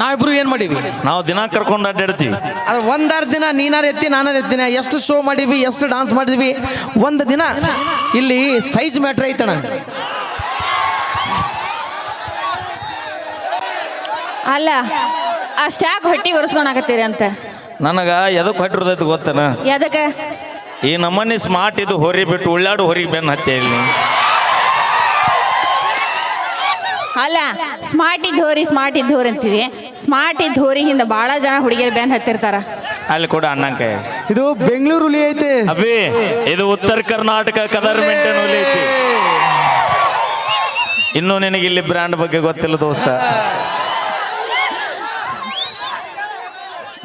ನಾವಿಬ್ರು ಏನ್ ಮಾಡೀವಿ? ನಾವು ದಿನ ಕರ್ಕೊಂಡು ಅಡ್ಡಾಡ್ತೀವಿ. ಅದು ಒಂದಾರು ದಿನ ನೀನಾರು ಎತ್ತಿ ನಾನಾರು ಎತ್ತಿನ ಎಷ್ಟು ಶೋ ಮಾಡೀವಿ, ಎಷ್ಟು ಡಾನ್ಸ್ ಮಾಡಿದ್ವಿ. ಒಂದು ದಿನ ಇಲ್ಲಿ ಸೈಜ್ ಮ್ಯಾಟ್ರ್ ಐತಣ. ಅಲ್ಲ ಅಷ್ಟ್ಯಾಕೆ ಹೊಟ್ಟಿಗೆ ಒರೆಸ್ಕೊಳಕತ್ತೀರಿ ಅಂತ ನನಗ ಎದಕ್ಕೆ ಹೊಟ್ಟಿರ್ತೈತಿ ಗೊತ್ತನ? ಎದಕ್ಕೆ? ಈ ನಮ್ಮನೆ ಸ್ಮಾರ್ಟ್ ಇದು ಹೊರಿ ಬಿಟ್ಟು ಉಳ್ಳಾಡು ಹೊರಿಗೆ ಬೆನ್ನು ಹತ್ತೆ ಇಲ್ಲಿ. ಅಲ್ಲ ಸ್ಮಾರ್ಟ್ ಇದ್ದೋರಿ ಅಂತೀವಿ. ಸ್ಮಾರ್ಟ್ ಇದ್ದೋರಿ ಹಿಂದೆ ಭಾಳ ಜನ ಹುಡುಗಿಯರು ಬೆನ್ನು ಹತ್ತಿರ್ತಾರ. ಅಲ್ಲಿ ಕೂಡ ಅಣ್ಣಂಕಾಯ ಇದು ಬೆಂಗಳೂರು ಹುಲಿ ಐತೆ ಅಭಿ, ಇದು ಉತ್ತರ ಕರ್ನಾಟಕ ಕದರ್ ಮೆಂಟನ್ ಹುಲಿ ಐತಿ. ಇನ್ನೂ ನಿನಗೆ ಇಲ್ಲಿ ಬ್ರ್ಯಾಂಡ್ ಬಗ್ಗೆ ಗೊತ್ತಿಲ್ಲ ದೋಸ್ತ.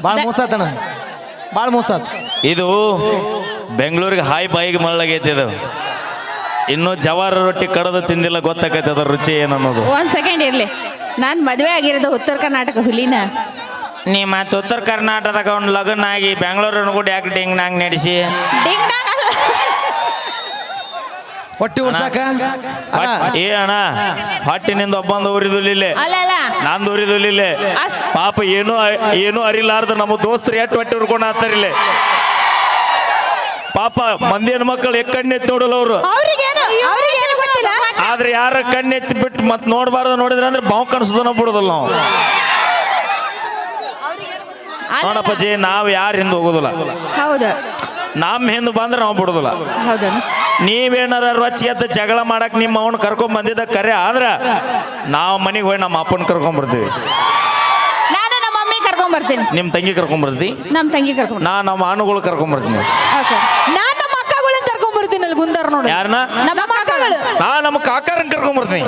ಭಾಳ ಮೋಸಾತಣ, ಭಾಳ ಮೋಸಾತ್. ಇದು ಬೆಂಗಳೂರಿಗೆ ಹಾಯ್ ಬಾಯಿಗೆ ಮಳ್ಳಗೈತಿ. ಇದು ಇನ್ನು ಜವಾರ ರೊಟ್ಟಿ ಕಡದ ತಿಂದಿಲ್ಲ, ಗೊತ್ತಾಗೈತೆ ಅದ್ರ ರುಚಿ ಏನನ್ನೋದು. ಒಂದ್ ಸೆಕೆಂಡ್ ಇರ್ಲಿ, ನಾನು ಮದುವೆ ಆಗಿರೋದು ಉತ್ತರ ಕರ್ನಾಟಕ ಹುಲಿನ. ನೀ ಮತ್ತೆ ಉತ್ತರ ಕರ್ನಾಟಕದಾಗ ಒಂದು ಲಗ್ನ ಆಗಿ ಬೆಂಗಳೂರನ್ನು ಕೂಡ ಯಾಕೆ ಡಿಂಗ್ ನಾಂಗ್ ನಡೆಸಿ ಡಿಂಗ್ ಡಾಂಗ್ ಅಲ್ಲ. ಹೊಟ್ಟಿ ಉಡ್ಸಾಕ ಏ ಅಣ್ಣ, ಹೊಟ್ಟಿನಿಂದ ಒಬ್ಬಂದು ಉರಿದುಲಿಲ್ಲ, ಅಲ್ಲ ಅಲ್ಲ ನಂದು ಉರಿದುಲಿಲ್ಲ. ಪಾಪ ಏನು ಅರಿಲಾರ್ದ ನಮ್ಮ ದೋಸ್ತರು ಎಷ್ಟು ಹೊಟ್ಟೆ ಉರ್ಕೊಂಡು ಹಾಕ್ತಾರಿಲ್ಲ. ಪಾಪ ಮಂದಿ ಹೆಣ್ಮಕ್ಳು ಕಣ್ಣೆತ್ತಿ ನೋಡಲ್ಲ ಅವರು. ಆದ್ರೆ ಯಾರ ಕಣ್ಣೆತ್ತಿ ಬಿಟ್ಟು ಮತ್ ನೋಡಬಾರ್ದು ನೋಡಿದ್ರೆ ಅಂದ್ರೆ ಬಾವು ಕಾಣಿಸೋದನ್ನ ಬಿಡೋದಲ್ಲ ನಾವು. ನೋಡಪ್ಪಜಿ, ನಾವು ಯಾರ ಹಿಂದೆ ಹೋಗೋದಿಲ್ಲ. ಹೌದು, ನಮ್ಮ ಹಿಂದೆ ಬಂದ್ರೆ ನಾವು ಬಿಡೋದಿಲ್ಲ. ಹೌದು. ನೀವೇನಾರ ರೊಚ್ಚಿ ಎದ್ದು ಜಗಳ ಮಾಡಕ್ ನಿಮ್ಮ ಅವನು ಕರ್ಕೊಂಡ್ ಬಂದಿದ್ದ ಕರೆ ಆದ್ರ ನಾವು ಮನೆಗೆ ಹೋಗಿ ನಮ್ಮ ಅಪ್ಪನ ಕರ್ಕೊಂಡ್ ಬರ್ತೀವಿ. ನಾನು ನಮ್ಮ ಮಮ್ಮಿ ಕರ್ಕೊಂಡ್ ಬರ್ತೀನಿ. ನಿಮ್ ತಂಗಿ ಕರ್ಕೊಂಡ್ ಬರ್ತಿ, ನಮ್ಮ ತಂಗಿ ಕರ್ಕೊಂಡ್, ನಾ ನಮ್ಮ ಅಣ್ಣಗಳು ಕರ್ಕೊಂಡ್ ಬರ್ತೀನಿ. ನಾನು ನಮ್ಮ ಅಕ್ಕಗಳನ್ನ ಕರ್ಕೊಂಡ್ ಬರ್ತೀನಿ. ಅಲ್ಲಿ ಗುಂದಾರ ನೋಡಿ, ಯಾರನ್ನ? ನಮ್ಮ ಅಕ್ಕಗಳು. ನಾ ನಮ್ಮ ಕಾಕಾರನ್ ಕರ್ಕೊಂಡ್ ಬರ್ತೀನಿ.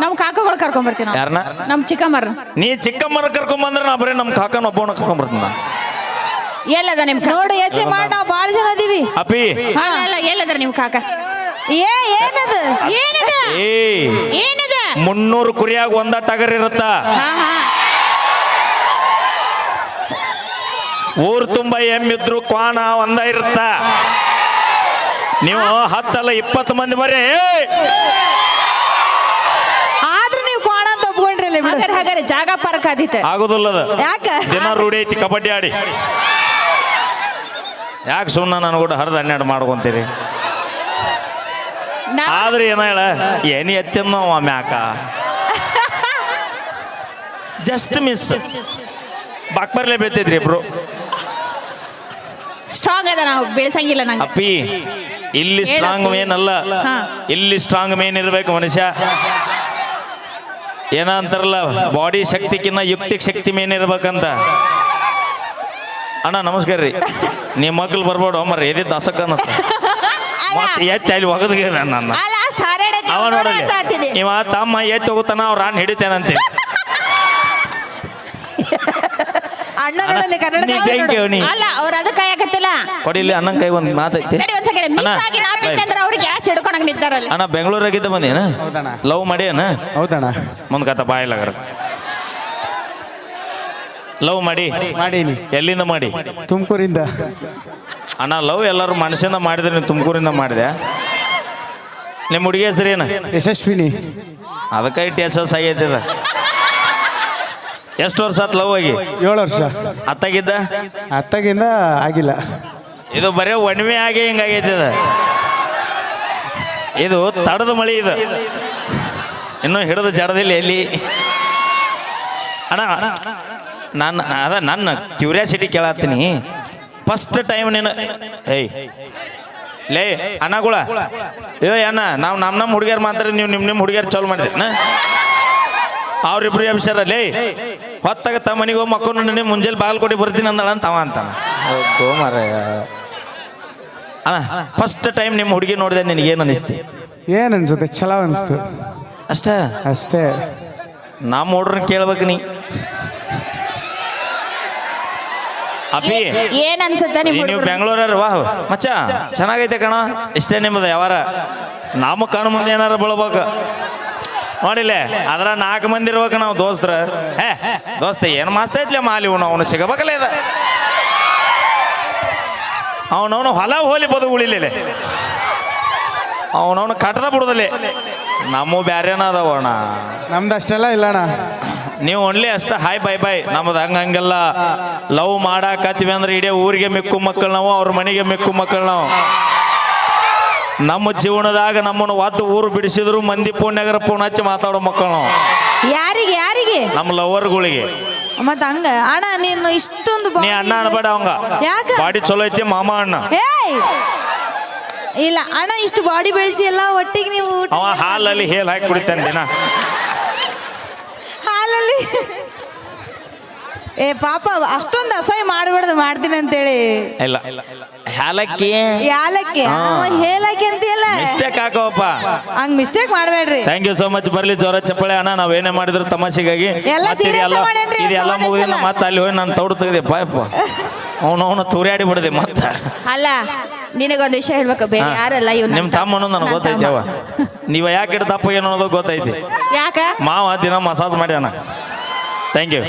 ನಮ್ಮ ಕಾಕಗಳು ಕರ್ಕೊಂಡ್ ಬರ್ತೀನಿ. ಯಾರನ್ನ? ನಮ್ಮ ಚಿಕ್ಕಮ್ಮರ. ನೀ ಚಿಕ್ಕಮ್ಮರ ಕರ್ಕೊಂಡ್ ಬಂದ್ರೆ ನಾ ಬರೀ ನಮ್ಮ ಕಾಕನ ಒಬ್ಬವನ್ನ ಕರ್ಕೊಂಡ್ ಬರ್ತೀನಿ. ಎಲ್ಲದ ನಿಮ್ ನೋಡಿ ಯೋಚನೆ ಮಾಡಿ, ನಾವು ಭಾಳ ಜನ ಅದೀವಿ. ಅಪ್ಪಿ ಅಲ್ಲ, ಎಲ್ಲದ್ರ ನಿಮ್ ಕಾಕ? ಏನದ ಏನದ ಏನದ? 300 ಕುರಿಯಾಗ ಒಂದ ಟಗರ್ ಇರುತ್ತ. ಊರ್ ತುಂಬಾ ಎಮ್ಮಿದ್ರು ಕ್ವಾಣ ಒಂದ ಇರುತ್ತ. ನೀವು 10 ಅಲ್ಲ 20 ಮಂದಿ ಬರೀ ಆದ್ರೆ ನೀವು ಕ್ವಾಣ ಅಂತ ಒಪ್ಕೊಂಡ್ರಲ್ಲ. ಹಾಗಾದ್ರೆ ಜಾಗ ಪಾರ್ಕ್ ಆದಿತ್ತ ಆಗುದಿಲ್ಲದ. ಯಾಕ? ದಿನ ರೂಢಿ ಐತಿ ಕಬಡ್ಡಿ ಆಡಿ. ಯಾಕೆ ಸುಮ್ಮನೆ ನಾನು ಕೂಡ ಹರಿದು 12 ಮಾಡ್ಕೊಂತೀರಿ? ಆದ್ರೆ ಏನ ಹೇಳ, ಏನಿ ಎತ್ತಿನ ಮ್ಯಾಕ ಜಸ್ಟ್ ಮಿಸ್ ಬಾಕ್ಬರ್ಲೆ ಬೀಳ್ತಿದ್ರಿ ಇಬ್ರು. ಸ್ಟ್ರಾಂಗ್ ಅದ, ನಾವು ಬೆಳೆಸಂಗಿಲ್ಲ ನಂಗೆ. ಅಪ್ಪಿ, ಇಲ್ಲಿ ಸ್ಟ್ರಾಂಗ್ ಮೇನ್ ಅಲ್ಲ, ಇಲ್ಲಿ ಸ್ಟ್ರಾಂಗ್ ಮೇನ್ ಇರ್ಬೇಕು ಮನುಷ್ಯ. ಏನ ಅಂತಾರಲ್ಲ, ಬಾಡಿ ಶಕ್ತಿಕಿನ್ನ ಯುಕ್ತಿಕ್ ಶಕ್ತಿ ಮೇನ್ ಇರ್ಬೇಕಂತ. ಅಣ್ಣ ನಮಸ್ಕಾರ ರೀ. ನಿಮ್ಮ ಮಕ್ಳು ಬರ್ಬೋಡು ಅಮ್ಮರ ಎದಿ ದಸಕ ಮತ್ತೆ ಎತ್ತಿ ಅಲ್ಲಿ ಒಗದ್ಗೆ ನನ್ನ ಅವ ನೋಡಲಿ. ಇವ ತಮ್ಮ ಎತ್ತಿ ಹೋಗುತ್ತಾನ, ಅವ್ರ ಅಣ್ಣ ಹಿಡಿತೇನಂತೀವಿ. ಅಲ್ಲ, ಅವ್ರ ಅದಕ್ಕೆ ಕಾಯಕತ್ತಿಲ್ಲ. ಕೊಡಿಲಿ ಅಣ್ಣನ ಕೈ ಒಂದು ಮಾತೈತಿ. ಅಣ್ಣ ಬೆಂಗಳೂರಾಗಿದ್ದ ಬಂದೇನ? ಲವ್ ಮಾಡಿ ಅಣ್ಣ? ಹೌದಣ್ಣ. ಮುಂದ್ ಕಥ ಬಾಯಿಲಾಗರ ಲವ್ ಮಾಡೀನಿ. ಎಲ್ಲಿಂದ ಮಾಡಿ? ತುಮಕೂರಿಂದ. ಅಣ್ಣ ಲವ್ ಎಲ್ಲರೂ ಮನಸ್ಸಿಂದ ಮಾಡಿದ್ರೆ ನೀವು ತುಮಕೂರಿಂದ ಮಾಡಿದೆ. ನಿಮ್ಮ ಹುಡುಗಿ ಹೆಸರು ಏನು? ಯಶಸ್ವಿನಿ. ಅದಕ್ಕೆ ಇಟ್ಟು ಯಶಸ್ ಆಗೈತಿದ. ಎಷ್ಟು ವರ್ಷ ಆತ್ ಲವ್ ಆಗಿ? 7 ವರ್ಷ. ಅತ್ತಾಗಿದ್ದ? ಅತ್ತಾಗಿಂದ ಆಗಿಲ್ಲ. ಇದು ಬರೀ ಒಣವೆ ಆಗಿ ಹಿಂಗಾಗೈತಿದ. ಇದು ತಡದ ಮಳಿ. ಇದು ಇನ್ನೂ ಹಿಡಿದು ಜಡದಿಲ್ಲ ಎಲ್ಲಿ. ಅಣ್ಣ ನನ್ನ ಕ್ಯೂರಿಯಾಸಿಟಿ ಕೇಳತ್ತೀನಿ. ಫಸ್ಟ್ ಟೈಮ್ ನೀನು ಲೇ ಅಣ್ಣಗಳ ಅಣ್ಣ, ನಾವು ನಮ್ಮ ಹುಡುಗಿಯರು ಮಾತ್ರ ನೀವು ನಿಮ್ಮ ಹುಡುಗಿಯರು ಚಾಲು ಮಾಡಿದ್ರಿ. ಅವ್ರಿಬ್ರು ಅಭಿಷಾರ ಲೇ ಹೊತ್ತಾಗ ತಮ್ಮ ಮನೆಗೆ ಹೋಗಿ ಮಕ್ಕಳು ನೀವು ಮುಂಜಾನೆ ಬಾಗಲಕೋಟೆ ಬರ್ತೀನಿ ಅಂದಳ ಅಂತ ಅವ ಅಂತಾನ. ಅಣ್ಣ ಫಸ್ಟ್ ಟೈಮ್ ನಿಮ್ಮ ಹುಡುಗಿ ನೋಡಿದೆ ನಿನಗೇನು ಅನಿಸ್ತಿ? ಏನ್ ಅನ್ಸುತ್ತೆ? ಚಲೋ ಅನಿಸ್ತು ಅಷ್ಟೇ. ನಮ್ಮ ಹುಡ್ರನ್ನ ಕೇಳ್ಬೇಕು ನೀ. ಅಪ್ಪಿ ಏನ್ ಅನ್ಸುತ್ತೆ? ನೀವು ಬೆಂಗಳೂರ ವಾ ಮಚ್ಚ ಚೆನ್ನಾಗೈತೆ ಕಣ, ಇಷ್ಟೇ ನಿಮ್ಮದು ಯಾವಾರ. ನಮ್ಮ ಕಣ್ಣು ಮುಂದೆ ಏನಾರ ಬೀಳ್ಬೇಕು ನೋಡಿಲ್ಲ. ಅದ್ರ 4 ಮಂದಿ ಇರ್ಬೇಕು ನಾವು ದೋಸ್ತ್ರ. ದೋಸ್ತ ಏನು ಮಸ್ತ್ ಐತ್ಲೆ ಮಾಲಿ ಅವನು ಸಿಗಬೇಕಲ್ಲ. ಇದ ಅವನವನು ಹೊಲ ಹೋಲಿ ಬದು ಉಳಿಲಿಲ್ಲ, ಅವನವನು ಕಟ್ಟದ ಬಿಡುದಲ್ಲಿ ನಮ್ಮ ಬ್ಯಾರೇನ ಅದಾವಣ. ನಮ್ದು ಅಷ್ಟೆಲ್ಲ ಇಲ್ಲಣ್ಣ. ನೀವು ಓನ್ಲಿ ಅಷ್ಟ ಹಾಯ್ ಬೈ ಬೈ. ನಮ್ದು ಹಂಗೆಲ್ಲ ಲವ್ ಮಾಡಾಕತ್ತೀವಿ ಅಂದ್ರೆ ಇಡೀ ಊರಿಗೆ ಮಿಕ್ಕು ಮಕ್ಕಳು ನಾವು, ಅವ್ರ ಮನೆಗೆ ಮಿಕ್ಕು ಮಕ್ಕಳು ನಾವು. ನಮ್ಮ ಜೀವನದಾಗ ನಮ್ಮನ್ನು ಒದ್ದು ಊರು ಬಿಡಿಸಿದ್ರು ಮಂದಿ ಪುಣ್ಯಗರ ಫೋನ್ ಹಚ್ಚಿ ಮಾತಾಡೋ ಮಕ್ಕಳು ನಾವು. ಯಾರಿಗೆ ಯಾರಿಗೆ? ನಮ್ಮ ಲವರ್ಗಳಿಗೆ. ಮತ್ತ ಹಂಗ ಅಣ್ಣ ನೀನು ಇಷ್ಟೊಂದು ನೀ ಅಣ್ಣ ಅನ್ಬೇಡ ಅವಂಗ. ಯಾಕ? ಬಾಡಿ ಚಲೋ ಐತಿ ಮಾಮ ಅಣ್ಣ. ಏಯ್ ಇಲ್ಲ ಅಣ್ಣ, ಇಷ್ಟು ಬಾಡಿ ಬೆಳೆಸಿ ಎಲ್ಲ ಒಟ್ಟಿಗೆ ನೀವು ಅವ ಹಾಲಲ್ಲಿ ಹೇಲ್ ಹಾಕಿ ಕುಡಿತಾನೆ ದಿನ. ಹಾಲಲ್ಲಿ ಏ ಪಾಪ ಅಷ್ಟೊಂದು ಅಸಹ್ಯ ಮಾಡಬಾರ್ದು, ಮಾಡ್ತೀನಿ ಅಂತೇಳಿ. ಇಲ್ಲ ಹಾಲಕ್ಕಿ ಯಾಲಕ್ಕಿ ಹೇಲಕ್ಕಿ ಅಂತೀಯಲ್ಲ, ಮಿಸ್ಟೇಕ್ ಹಾಕೋಪ್ಪ. ಹಂಗ್ ಮಿಸ್ಟೇಕ್ ಮಾಡಬೇಡ್ರಿ. Thank you so much. ಬರ್ಲಿ ಜೋರ ಚಪ್ಪಳೆ ಅಣ್ಣ. ನಾವೇನೇ ಮಾಡಿದ್ರು ತಮಾಷೆಗಾಗಿ ಎಲ್ಲ serious ಮಾಡೇನ್ರಿ, ಇದೆಲ್ಲ ಮುಗಿದಿಲ್ಲ. ಮತ್ತೆ ಅಲ್ಲಿ ಹೋಗಿ ನಾನು ತೌಡು ತೆಗೆದೆ ಪಾಯಪ್ಪ. ಅವನು ತೂರ್ಯಾಡಿ ಬಿಡದೆ ಮತ್ತೆ. ಅಲ್ಲ ನಿನಗೊಂದು ವಿಷಯ ಹೇಳ್ಬೇಕು, ಬೇರೆ ಯಾರಲ್ಲ ಇವ್ ನಿಮ್ ತಮ್ಮ ಅನ್ನೋದು ನನಗೆ ಗೊತ್ತೈತಿ. ಅವ ನೀವ ಯಾಕೆ ದಪ್ಪ ಏನು ಅನ್ನೋದು ಗೊತ್ತೈತಿ. ಯಾಕ? ಮಾವ ದಿನ ಮಸಾಜ್ ಮಾಡ್ಯಾನ. Thank you.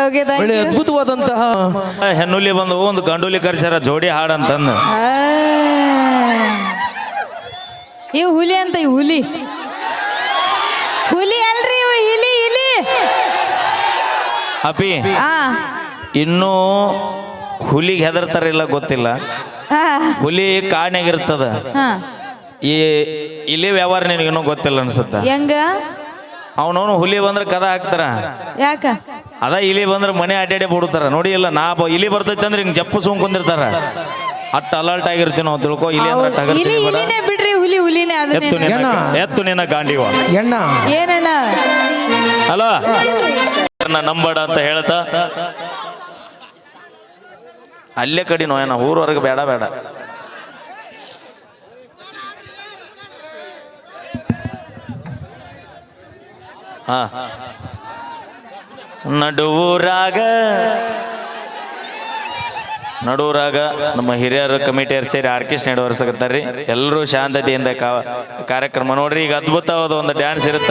ಓಕೆ ಒಳ್ಳೆ ಅದ್ಭುತವಾದಂತಹ ಹೆಣ್ಣುಲಿ ಬಂದು ಒಂದು ಗಂಡುಲಿ ಕರ್ಸ್ಯಾರ ಜೋಡಿ ಹಾಡಂತಂದು. ಇವು ಹುಲಿ ಅಂತ, ಇವು ಹುಲಿ ಹುಲಿ ಅಲ್ರಿ, ಇವು ಇಲಿ ಇಲಿ. ಅಪಿ ಆ ಇನ್ನೂ ಹುಲಿಗೆ ಹೆದರ್ತಾರಿಲ್ಲ ಗೊತ್ತಿಲ್ಲ. ಹುಲಿ ಕಾಡ್ನಾಗಿರ್ತದ. ಈ ಇಲಿ ವ್ಯವಹಾರ ನಿನಗಿನ್ನೂ ಗೊತ್ತಿಲ್ಲ ಅನ್ಸುತ್ತ. ಹೆಂಗ? ಅವನವನು ಹುಲಿ ಬಂದ್ರೆ ಕದ ಹಾಕ್ತಾರ. ಯಾಕ? ಅದ ಇಲಿ ಬಂದ್ರೆ ಮನೆ ಅಡ್ಡಾಡಿ ಬಿಡ್ತಾರ. ನೋಡಿ ಇಲ್ಲ ಇಲಿ ಬರ್ತೈತೆ ಅಂದ್ರೆ ಹಿಂಗೆ ಜಪ್ಪು ಸುಮ್ಕೊಂಡಿರ್ತಾರ. ಅಟ್ ಅಲರ್ಟ್ ಆಗಿರ್ತೀವಿ ನಾವು. ತಿಳ್ಕೊ ಇಲಿ ಅಂದ್ರೆ ಇಲಿ ಇಲಿನೇ ಬಿಡ್ರಿ, ಹುಲಿ ಹುಲಿನೇ. ಎತ್ತು ನಿನ್ನ ಗಾಂಡಿವ ಎಣ್ಣ ಏನಣ್ಣ ಅಲ್ಲ ನಂಬಡ ಅಂತ ಹೇಳ್ತಾ ಅಲ್ಲೇ ಕಡಿ ನೋಯನ ಊರವರೆಗೆ ಬೇಡ ಬೇಡ. ಹಾ ನಡುವೂರಾಗ ನಮ್ಮ ಹಿರಿಯರು ಕಮಿಟಿಯರು ಸೇರಿ ಆರ್ಕೆಸ್ಟ್ರಾ ನಡೆವರ್ಸಕತ್ತಾರ್ರಿ. ಎಲ್ಲರೂ ಶಾಂತತೆಯಿಂದ ಕಾರ್ಯಕ್ರಮ ನೋಡ್ರಿ. ಈಗ ಅದ್ಭುತವಾದ ಒಂದು ಡ್ಯಾನ್ಸ್ ಇರುತ್ತೆ.